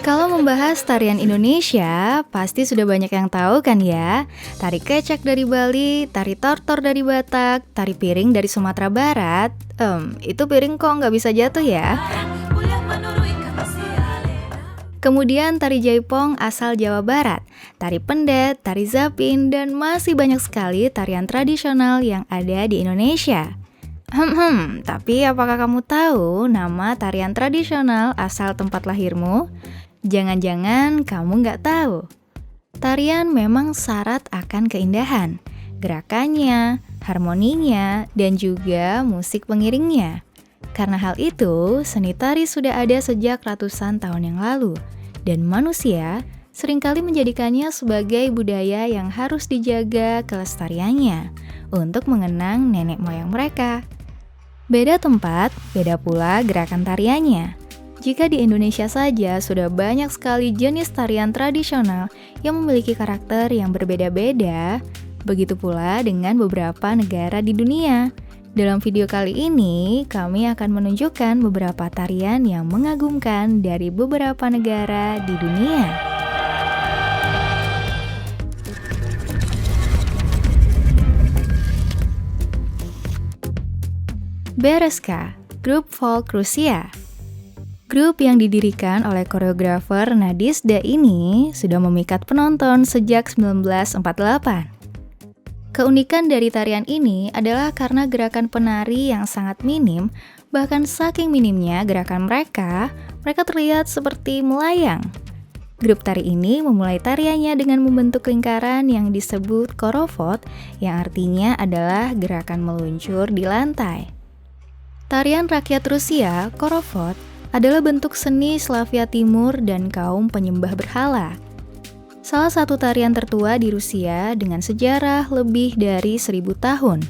Kalau membahas tarian Indonesia, pasti sudah banyak yang tahu kan ya? Tari kecak dari Bali, tari tortor dari Batak, tari piring dari Sumatera Barat. Itu piring kok nggak bisa jatuh ya? Kemudian tari jaipong asal Jawa Barat, tari pendet, tari zapin, dan masih banyak sekali tarian tradisional yang ada di Indonesia. Tapi apakah kamu tahu nama tarian tradisional asal tempat lahirmu? Jangan-jangan kamu nggak tahu. Tarian memang syarat akan keindahan, gerakannya, harmoninya, dan juga musik pengiringnya. Karena hal itu, seni tari sudah ada sejak ratusan tahun yang lalu, dan manusia seringkali menjadikannya sebagai budaya yang harus dijaga kelestariannya untuk mengenang nenek moyang mereka. Beda tempat, beda pula gerakan tariannya. Jika di Indonesia saja sudah banyak sekali jenis tarian tradisional yang memiliki karakter yang berbeda-beda, begitu pula dengan beberapa negara di dunia. Dalam video kali ini, kami akan menunjukkan beberapa tarian yang mengagumkan dari beberapa negara di dunia. Bereska, grup folk Rusia. Grup yang didirikan oleh koreografer Nadezhda ini sudah memikat penonton sejak 1948. Keunikan dari tarian ini adalah karena gerakan penari yang sangat minim, bahkan saking minimnya gerakan mereka terlihat seperti melayang. Grup tari ini memulai tariannya dengan membentuk lingkaran yang disebut korovot, yang artinya adalah gerakan meluncur di lantai. Tarian rakyat Rusia, korovot, adalah bentuk seni Slavia Timur dan kaum penyembah berhala. Salah satu tarian tertua di Rusia dengan sejarah lebih dari 1000 tahun.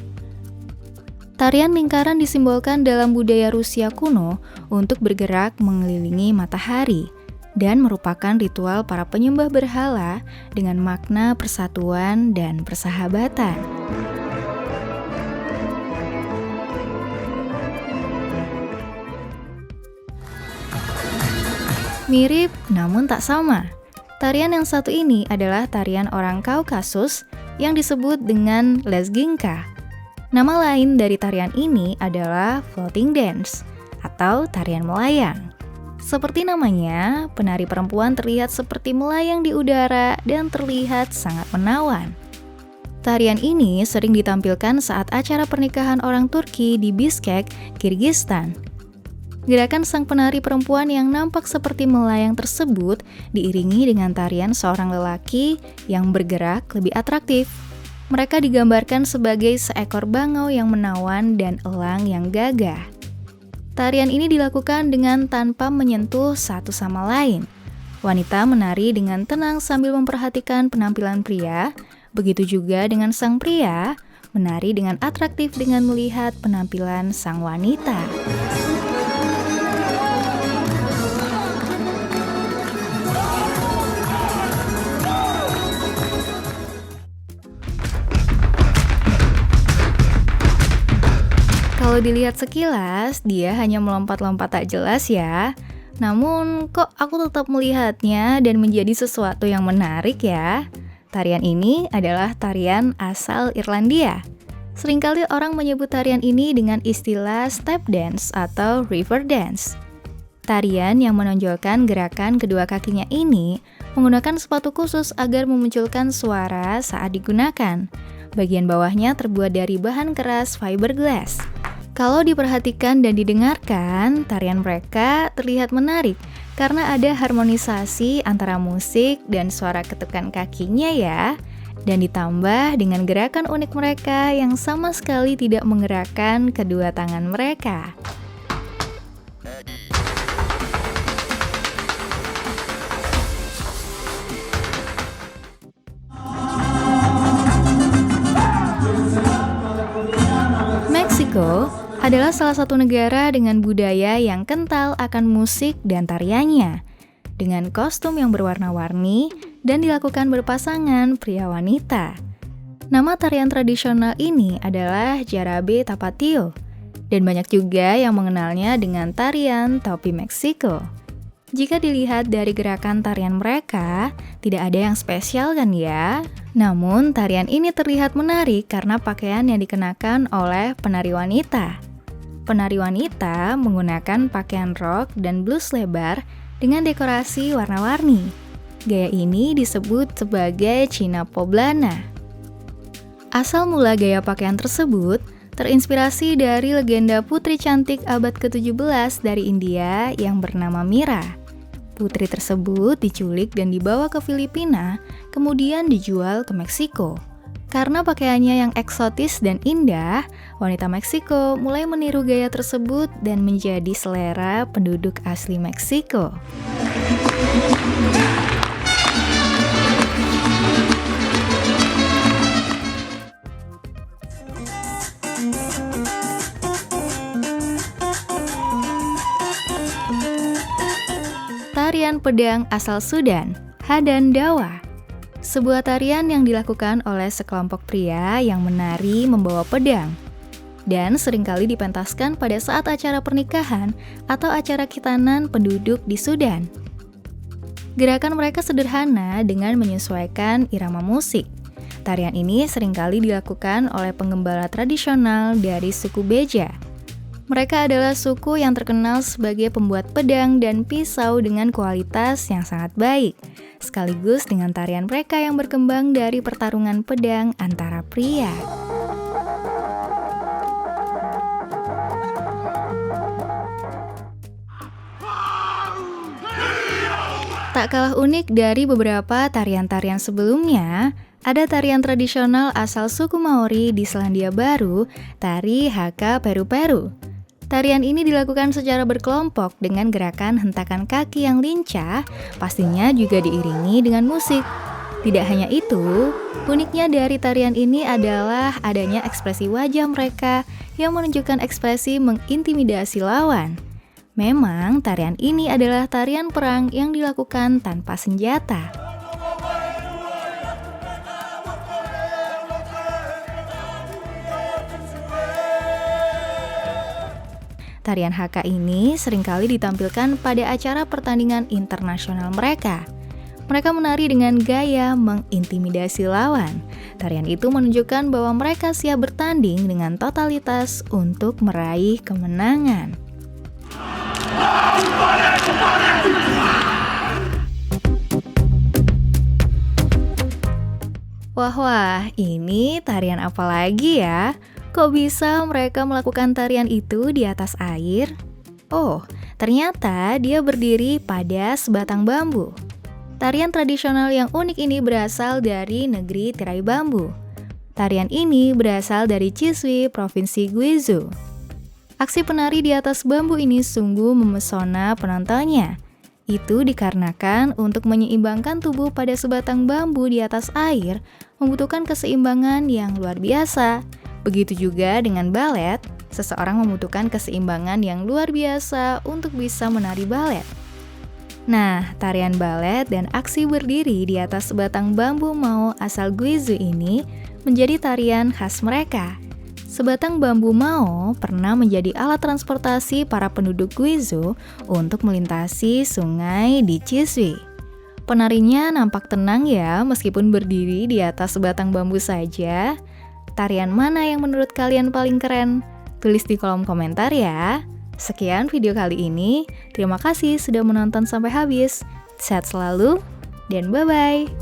Tarian lingkaran disimbolkan dalam budaya Rusia kuno untuk bergerak mengelilingi matahari dan merupakan ritual para penyembah berhala dengan makna persatuan dan persahabatan. Mirip namun tak sama. Tarian yang satu ini adalah tarian orang Kaukasus yang disebut dengan lezginka. Nama lain dari tarian ini adalah floating dance atau tarian melayang. Seperti namanya, penari perempuan terlihat seperti melayang di udara dan terlihat sangat menawan. Tarian ini sering ditampilkan saat acara pernikahan orang Turki di Bishkek, Kirgistan. Gerakan sang penari perempuan yang nampak seperti melayang tersebut diiringi dengan tarian seorang lelaki yang bergerak lebih atraktif. Mereka digambarkan sebagai seekor bangau yang menawan dan elang yang gagah. Tarian ini dilakukan dengan tanpa menyentuh satu sama lain. Wanita menari dengan tenang sambil memperhatikan penampilan pria, begitu juga dengan sang pria menari dengan atraktif dengan melihat penampilan sang wanita. Kalau dilihat sekilas, dia hanya melompat-lompat tak jelas ya. Namun, kok aku tetap melihatnya dan menjadi sesuatu yang menarik ya? Tarian ini adalah tarian asal Irlandia. Seringkali orang menyebut tarian ini dengan istilah step dance atau river dance. Tarian yang menonjolkan gerakan kedua kakinya ini menggunakan sepatu khusus agar memunculkan suara saat digunakan. Bagian bawahnya terbuat dari bahan keras fiberglass. Kalau diperhatikan dan didengarkan, tarian mereka terlihat menarik karena ada harmonisasi antara musik dan suara ketukan kakinya ya. Dan ditambah dengan gerakan unik mereka yang sama sekali tidak menggerakkan kedua tangan mereka. Meksiko adalah salah satu negara dengan budaya yang kental akan musik dan tariannya, dengan kostum yang berwarna-warni dan dilakukan berpasangan pria wanita. Nama tarian tradisional ini adalah Jarabe Tapatio, dan banyak juga yang mengenalnya dengan tarian topi Meksiko. Jika dilihat dari gerakan tarian mereka, tidak ada yang spesial kan ya? Namun, tarian ini terlihat menarik karena pakaian yang dikenakan oleh penari wanita. Penari wanita menggunakan pakaian rok dan blus lebar dengan dekorasi warna-warni. Gaya ini disebut sebagai Cina Poblana. Asal mula gaya pakaian tersebut terinspirasi dari legenda putri cantik abad ke-17 dari India yang bernama Mira. Putri tersebut diculik dan dibawa ke Filipina, kemudian dijual ke Meksiko. Karena pakaiannya yang eksotis dan indah, wanita Meksiko mulai meniru gaya tersebut dan menjadi selera penduduk asli Meksiko. Tarian pedang asal Sudan, Hadan Dawa. Sebuah tarian yang dilakukan oleh sekelompok pria yang menari membawa pedang dan seringkali dipentaskan pada saat acara pernikahan atau acara khitanan penduduk di Sudan. Gerakan mereka sederhana dengan menyesuaikan irama musik. Tarian ini seringkali dilakukan oleh penggembala tradisional dari suku Beja. Mereka adalah suku yang terkenal sebagai pembuat pedang dan pisau dengan kualitas yang sangat baik, sekaligus dengan tarian mereka yang berkembang dari pertarungan pedang antara pria. Tak kalah unik dari beberapa tarian-tarian sebelumnya, ada tarian tradisional asal suku Maori di Selandia Baru, tari Haka Peru-Peru. Tarian ini dilakukan secara berkelompok dengan gerakan hentakan kaki yang lincah, pastinya juga diiringi dengan musik. Tidak hanya itu, uniknya dari tarian ini adalah adanya ekspresi wajah mereka yang menunjukkan ekspresi mengintimidasi lawan. Memang, tarian ini adalah tarian perang yang dilakukan tanpa senjata. Tarian Haka ini seringkali ditampilkan pada acara pertandingan internasional mereka. Mereka menari dengan gaya mengintimidasi lawan. Tarian itu menunjukkan bahwa mereka siap bertanding dengan totalitas untuk meraih kemenangan. Wah, ini tarian apa lagi ya? Kok bisa mereka melakukan tarian itu di atas air? Oh, ternyata dia berdiri pada sebatang bambu. Tarian tradisional yang unik ini berasal dari negeri tirai bambu. Tarian ini berasal dari Chisui, Provinsi Guizhou. Aksi penari di atas bambu ini sungguh memesona penontonnya. Itu dikarenakan untuk menyeimbangkan tubuh pada sebatang bambu di atas air membutuhkan keseimbangan yang luar biasa. Begitu juga dengan balet, seseorang membutuhkan keseimbangan yang luar biasa untuk bisa menari balet. Nah, tarian balet dan aksi berdiri di atas sebatang bambu Mao asal Guizhou ini menjadi tarian khas mereka. Sebatang bambu Mao pernah menjadi alat transportasi para penduduk Guizhou untuk melintasi sungai di Chisui. Penarinya nampak tenang ya meskipun berdiri di atas sebatang bambu saja. Tarian mana yang menurut kalian paling keren? Tulis di kolom komentar ya. Sekian video kali ini. Terima kasih sudah menonton sampai habis. Sehat selalu dan bye-bye.